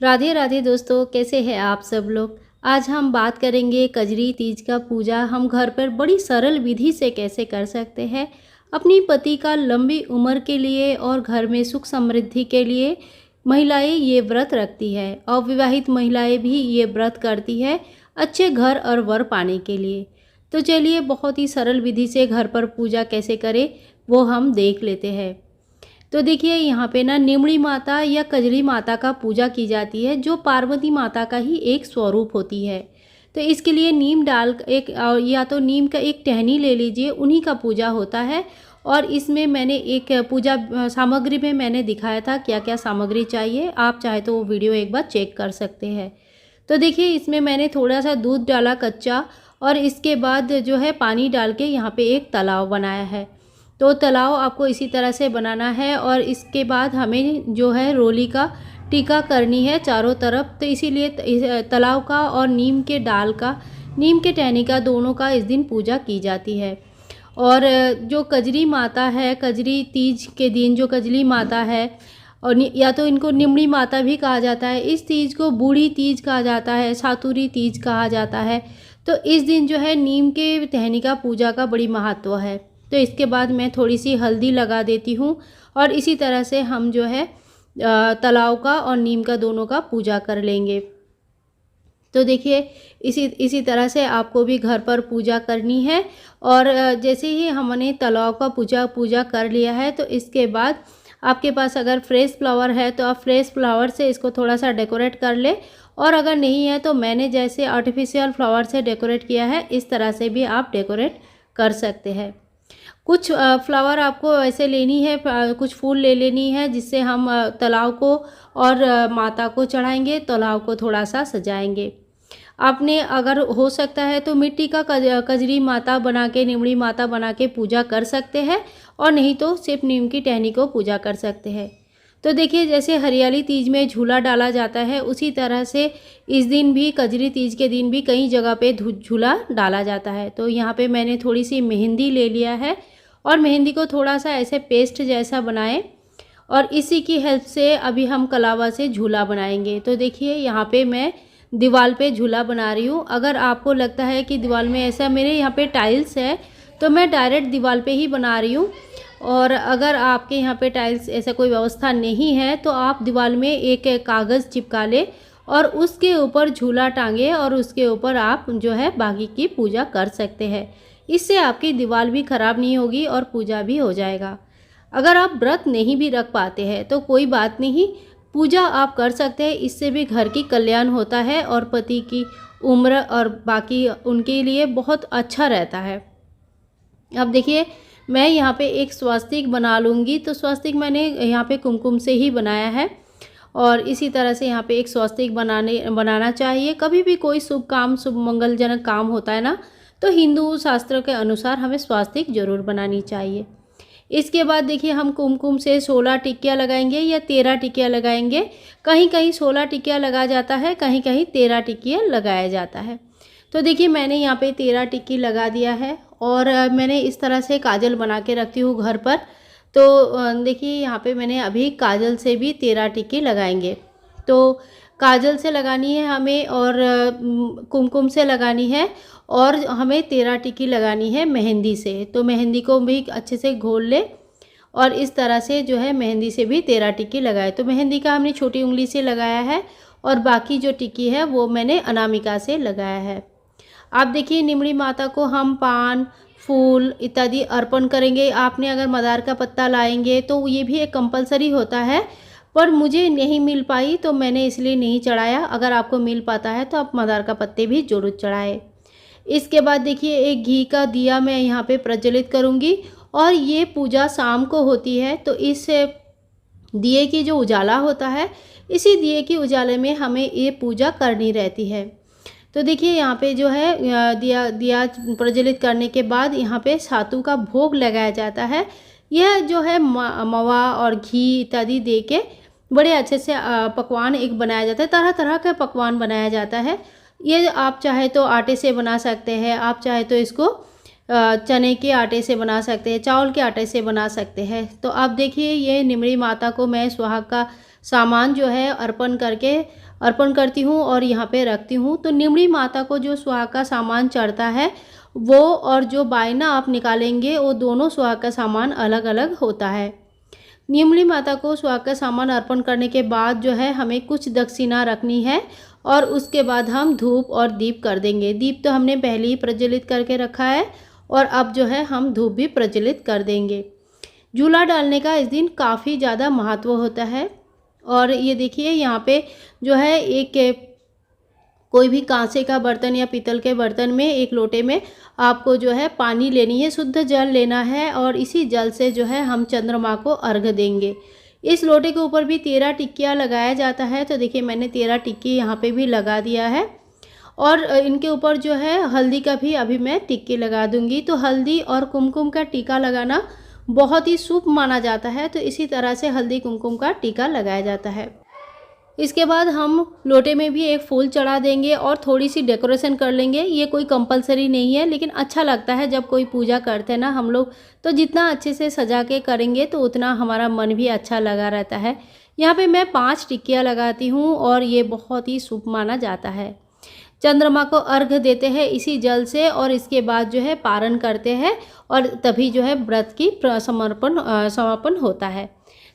राधे राधे दोस्तों, कैसे हैं आप सब लोग। आज हम बात करेंगे कजरी तीज का पूजा हम घर पर बड़ी सरल विधि से कैसे कर सकते हैं। अपनी पति का लंबी उम्र के लिए और घर में सुख समृद्धि के लिए महिलाएं ये व्रत रखती है। अविवाहित महिलाएं भी ये व्रत करती है अच्छे घर और वर पाने के लिए। तो चलिए बहुत ही सरल विधि से घर पर पूजा कैसे करें वो हम देख लेते हैं। तो देखिए यहाँ पे ना निमड़ी माता या कजरी माता का पूजा की जाती है, जो पार्वती माता का ही एक स्वरूप होती है। तो इसके लिए नीम डाल एक या तो नीम का एक टहनी ले लीजिए, उन्हीं का पूजा होता है। और इसमें मैंने एक पूजा सामग्री में मैंने दिखाया था क्या क्या सामग्री चाहिए, आप चाहे तो वो वीडियो एक बार चेक कर सकते हैं। तो देखिए इसमें मैंने थोड़ा सा दूध डाला कच्चा, और इसके बाद जो है पानी डाल के यहाँ पे एक तालाब बनाया है। तो तालाब आपको इसी तरह से बनाना है, और इसके बाद हमें जो है रोली का टीका करनी है चारों तरफ। तो इसीलिए तालाब का और नीम के डाल का, नीम के टहनी का, दोनों का इस दिन पूजा की जाती है। और जो कजरी माता है, कजरी तीज के दिन जो कजरी माता है, और या तो इनको निमड़ी माता भी कहा जाता है, इस तीज को बूढ़ी तीज कहा जाता है, सातुरी तीज कहा जाता है। तो इस दिन जो है नीम के टहनी का पूजा का बड़ी महत्व है। तो इसके बाद मैं थोड़ी सी हल्दी लगा देती हूँ, और इसी तरह से हम जो है तालाब का और नीम का दोनों का पूजा कर लेंगे। तो देखिए इसी तरह से आपको भी घर पर पूजा करनी है। और जैसे ही हमने तालाब का पूजा कर लिया है, तो इसके बाद आपके पास अगर फ्रेश फ्लावर है तो आप फ्रेश फ्लावर से इसको थोड़ा सा डेकोरेट कर ले, और अगर नहीं है तो मैंने जैसे आर्टिफिशियल फ्लावर से डेकोरेट किया है, इस तरह से भी आप डेकोरेट कर सकते हैं। कुछ फ्लावर आपको ऐसे लेनी है, कुछ फूल ले लेनी है, जिससे हम तालाब को और माता को चढ़ाएंगे, तालाब को थोड़ा सा सजाएंगे। आपने अगर हो सकता है तो मिट्टी का कजरी माता बना के, निमड़ी माता बना के पूजा कर सकते हैं, और नहीं तो सिर्फ नीम की टहनी को पूजा कर सकते हैं। तो देखिए जैसे हरियाली तीज में झूला डाला जाता है, उसी तरह से इस दिन भी, कजरी तीज के दिन भी कई जगह पे झूला डाला जाता है। तो यहाँ पे मैंने थोड़ी सी मेहंदी ले लिया है, और मेहंदी को थोड़ा सा ऐसे पेस्ट जैसा बनाएं, और इसी की हेल्प से अभी हम कलावा से झूला बनाएंगे। तो देखिए यहाँ पे मैं दीवार पे झूला बना रही हूँ। अगर आपको लगता है कि दीवार में ऐसा, मेरे यहाँ पे टाइल्स है तो मैं डायरेक्ट दीवार पे ही बना रही हूँ। और अगर आपके यहाँ पे टाइल्स ऐसा कोई व्यवस्था नहीं है तो आप दीवार में एक कागज़ चिपका ले, और उसके ऊपर झूला टांगे, और उसके ऊपर आप जो है बाकी की पूजा कर सकते हैं। इससे आपकी दीवार भी ख़राब नहीं होगी और पूजा भी हो जाएगा। अगर आप व्रत नहीं भी रख पाते हैं तो कोई बात नहीं, पूजा आप कर सकते हैं, इससे भी घर की कल्याण होता है और पति की उम्र और बाकी उनके लिए बहुत अच्छा रहता है। अब देखिए मैं यहाँ पे एक स्वास्तिक बना लूँगी। तो स्वास्तिक मैंने यहाँ पे कुमकुम से ही बनाया है, और इसी तरह से यहाँ पे एक स्वास्तिक बनाना चाहिए। कभी भी कोई शुभ काम, शुभ मंगलजनक काम होता है ना, तो हिंदू शास्त्र के अनुसार हमें स्वास्तिक जरूर बनानी चाहिए। इसके बाद देखिए हम कुमकुम से 16 टिक्कियाँ लगाएंगे या 13 टिक्कियाँ लगाएंगे। कहीं कहीं 16 टिक्कियाँ लगाया जाता है, कहीं कहीं 13 टिक्कियाँ लगाया जाता है। तो देखिए मैंने यहाँ पे 13 टिक्की लगा दिया है, और मैंने इस तरह से काजल बना के रखती हूँ घर पर। तो देखिए यहाँ पे मैंने अभी काजल से भी 13 टिक्की लगाएंगे। तो काजल से लगानी है हमें, और कुमकुम से लगानी है, और हमें 13 टिक्की लगानी है मेहंदी से। तो मेहंदी को भी अच्छे से घोल ले, और इस तरह से जो है मेहंदी से भी 13 टिक्की लगाए। तो मेहंदी का हमने छोटी उंगली से लगाया है, और बाकी जो टिक्की है वो मैंने अनामिका से लगाया है। आप देखिए निमड़ी माता को हम पान, फूल इत्यादि अर्पण करेंगे। आपने अगर मदार का पत्ता लाएंगे तो ये भी एक कंपलसरी होता है, पर मुझे नहीं मिल पाई तो मैंने इसलिए नहीं चढ़ाया। अगर आपको मिल पाता है तो आप मदार का पत्ते भी जरूर चढ़ाए। इसके बाद देखिए एक घी का दिया मैं यहाँ पे प्रज्वलित करूँगी, और ये पूजा शाम को होती है। तो इस दिए की जो उजाला होता है, इसी दिए की उजाले में हमें ये पूजा करनी रहती है। तो देखिए यहाँ पे जो है दिया प्रज्वलित करने के बाद यहाँ पे सातु का भोग लगाया जाता है। यह जो है मवा और घी इत्यादि दे के बड़े अच्छे से पकवान एक बनाया जाता है। तरह तरह का पकवान बनाया जाता है। ये आप चाहे तो आटे से बना सकते हैं, आप चाहे तो इसको चने के आटे से बना सकते हैं, चावल के आटे से बना सकते हैं। तो अब देखिए ये निमड़ी माता को मैं सुहाग का सामान जो है अर्पण करती हूँ और यहाँ पे रखती हूँ। तो निमड़ी माता को जो सुहाग का सामान चढ़ता है वो और जो बायना आप निकालेंगे वो दोनों सुहाग का सामान अलग अलग होता है। निमड़ी माता को सुहाग का सामान अर्पण करने के बाद जो है हमें कुछ दक्षिणा रखनी है और उसके बाद हम धूप और दीप कर देंगे। दीप तो हमने पहले ही प्रज्वलित करके रखा है और अब जो है हम धूप भी प्रज्वलित कर देंगे। झूला डालने का इस दिन काफ़ी ज़्यादा महत्व होता है। और ये देखिए यहाँ पे जो है एक कोई भी कांसे का बर्तन या पीतल के बर्तन में एक लोटे में आपको जो है पानी लेनी है, शुद्ध जल लेना है और इसी जल से जो है हम चंद्रमा को अर्घ्य देंगे। इस लोटे के ऊपर भी 13 टिक्कियाँ लगाया जाता है। तो देखिए मैंने 13 टिक्की यहाँ पे भी लगा दिया है और इनके ऊपर जो है हल्दी का भी अभी मैं टिक्की लगा दूंगी। तो हल्दी और कुमकुम का टीका लगाना बहुत ही शुभ माना जाता है, तो इसी तरह से हल्दी कुमकुम का टीका लगाया जाता है। इसके बाद हम लोटे में भी एक फूल चढ़ा देंगे और थोड़ी सी डेकोरेशन कर लेंगे। ये कोई कंपलसरी नहीं है, लेकिन अच्छा लगता है जब कोई पूजा करते हैं ना हम लोग, तो जितना अच्छे से सजा के करेंगे तो उतना हमारा मन भी अच्छा लगा रहता है। यहाँ पे मैं 5 टिक्कियाँ लगाती हूँ और ये बहुत ही शुभ माना जाता है। चंद्रमा को अर्घ्य देते हैं इसी जल से और इसके बाद जो है पारण करते हैं और तभी जो है व्रत की समापन होता है।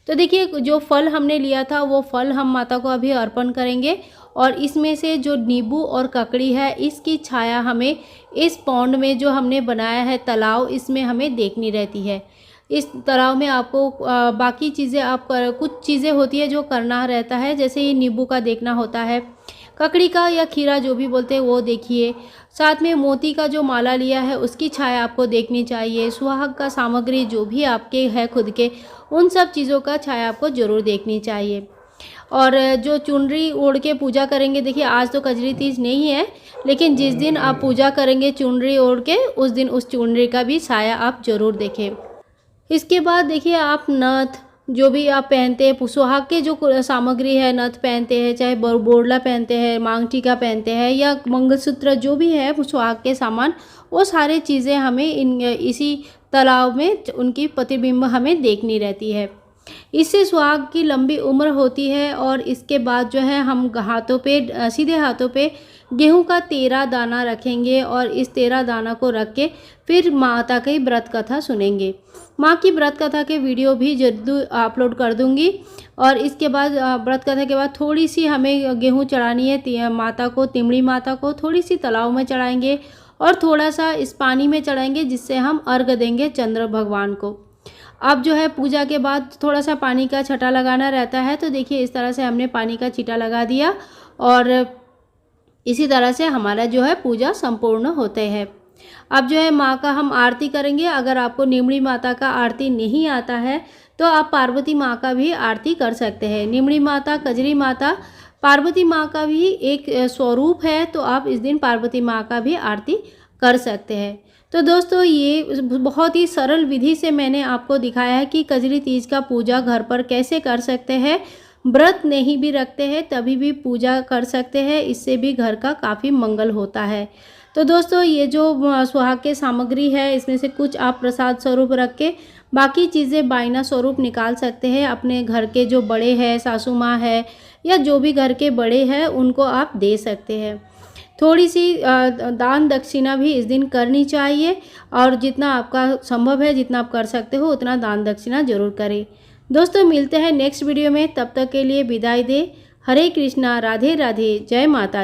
तो देखिए जो फल हमने लिया था वो फल हम माता को अभी अर्पण करेंगे और इसमें से जो नींबू और ककड़ी है इसकी छाया हमें इस पौंड में जो हमने बनाया है तालाब, इसमें हमें देखनी रहती है। इस तालाब में आपको बाकी चीज़ें कुछ चीज़ें होती है जो करना रहता है, जैसे ये नींबू का देखना होता है, ककड़ी का या खीरा जो भी बोलते हैं वो देखिए, साथ में मोती का जो माला लिया है उसकी छाया आपको देखनी चाहिए। सुहाग का सामग्री जो भी आपके है खुद के, उन सब चीज़ों का छाया आपको ज़रूर देखनी चाहिए। और जो चुनरी ओढ़ के पूजा करेंगे, देखिए आज तो कजरी तीज नहीं है, लेकिन जिस दिन आप पूजा करेंगे चुनरी ओढ़ के उस दिन उस चुनरी का भी छाया आप ज़रूर देखें। इसके बाद देखिए आप नथ जो भी आप पहनते हैं, सुहाग के जो सामग्री है, नथ पहनते हैं, चाहे बोरला पहनते हैं, मांग टीका पहनते हैं या मंगलसूत्र जो भी है सुहाग के सामान, वो सारी चीज़ें हमें इसी तालाब में उनकी प्रतिबिंब हमें देखनी रहती है। इससे सुहाग की लंबी उम्र होती है। और इसके बाद जो है हम सीधे हाथों पे गेहूं का 13 दाना रखेंगे और इस 13 दाना को रख के फिर माता की व्रत कथा सुनेंगे। माँ की व्रत कथा के वीडियो भी जरूर अपलोड कर दूंगी। और इसके बाद व्रत कथा के बाद थोड़ी सी हमें गेहूं चढ़ानी है माता को, तिमड़ी माता को थोड़ी सी तालाब में चढ़ाएंगे और थोड़ा सा इस पानी में चढ़ाएंगे, जिससे हम अर्घ्य देंगे चंद्र भगवान को। अब जो है पूजा के बाद थोड़ा सा पानी का छटा लगाना रहता है। तो देखिए इस तरह से हमने पानी का छींटा लगा दिया और इसी तरह से हमारा जो है पूजा संपूर्ण होते हैं। अब जो है माँ का हम आरती करेंगे। अगर आपको निमड़ी माता का आरती नहीं आता है तो आप पार्वती माँ का भी आरती कर सकते हैं। निमड़ी माता, कजरी माता, पार्वती माँ का भी एक स्वरूप है, तो आप इस दिन पार्वती माँ का भी आरती कर सकते हैं। तो दोस्तों ये बहुत ही सरल विधि से मैंने आपको दिखाया है कि कजरी तीज का पूजा घर पर कैसे कर सकते हैं। व्रत नहीं भी रखते हैं तभी भी पूजा कर सकते हैं, इससे भी घर का काफ़ी मंगल होता है। तो दोस्तों ये जो सुहाग के सामग्री है इसमें से कुछ आप प्रसाद स्वरूप रख के बाकी चीज़ें बायना स्वरूप निकाल सकते हैं। अपने घर के जो बड़े हैं, सासू माँ है या जो भी घर के बड़े हैं, उनको आप दे सकते हैं। थोड़ी सी दान दक्षिणा भी इस दिन करनी चाहिए और जितना आपका संभव है, जितना आप कर सकते हो उतना दान दक्षिणा जरूर करें। दोस्तों मिलते हैं नेक्स्ट वीडियो में, तब तक के लिए विदाई दे। हरे कृष्णा, राधे राधे, जय माता दी।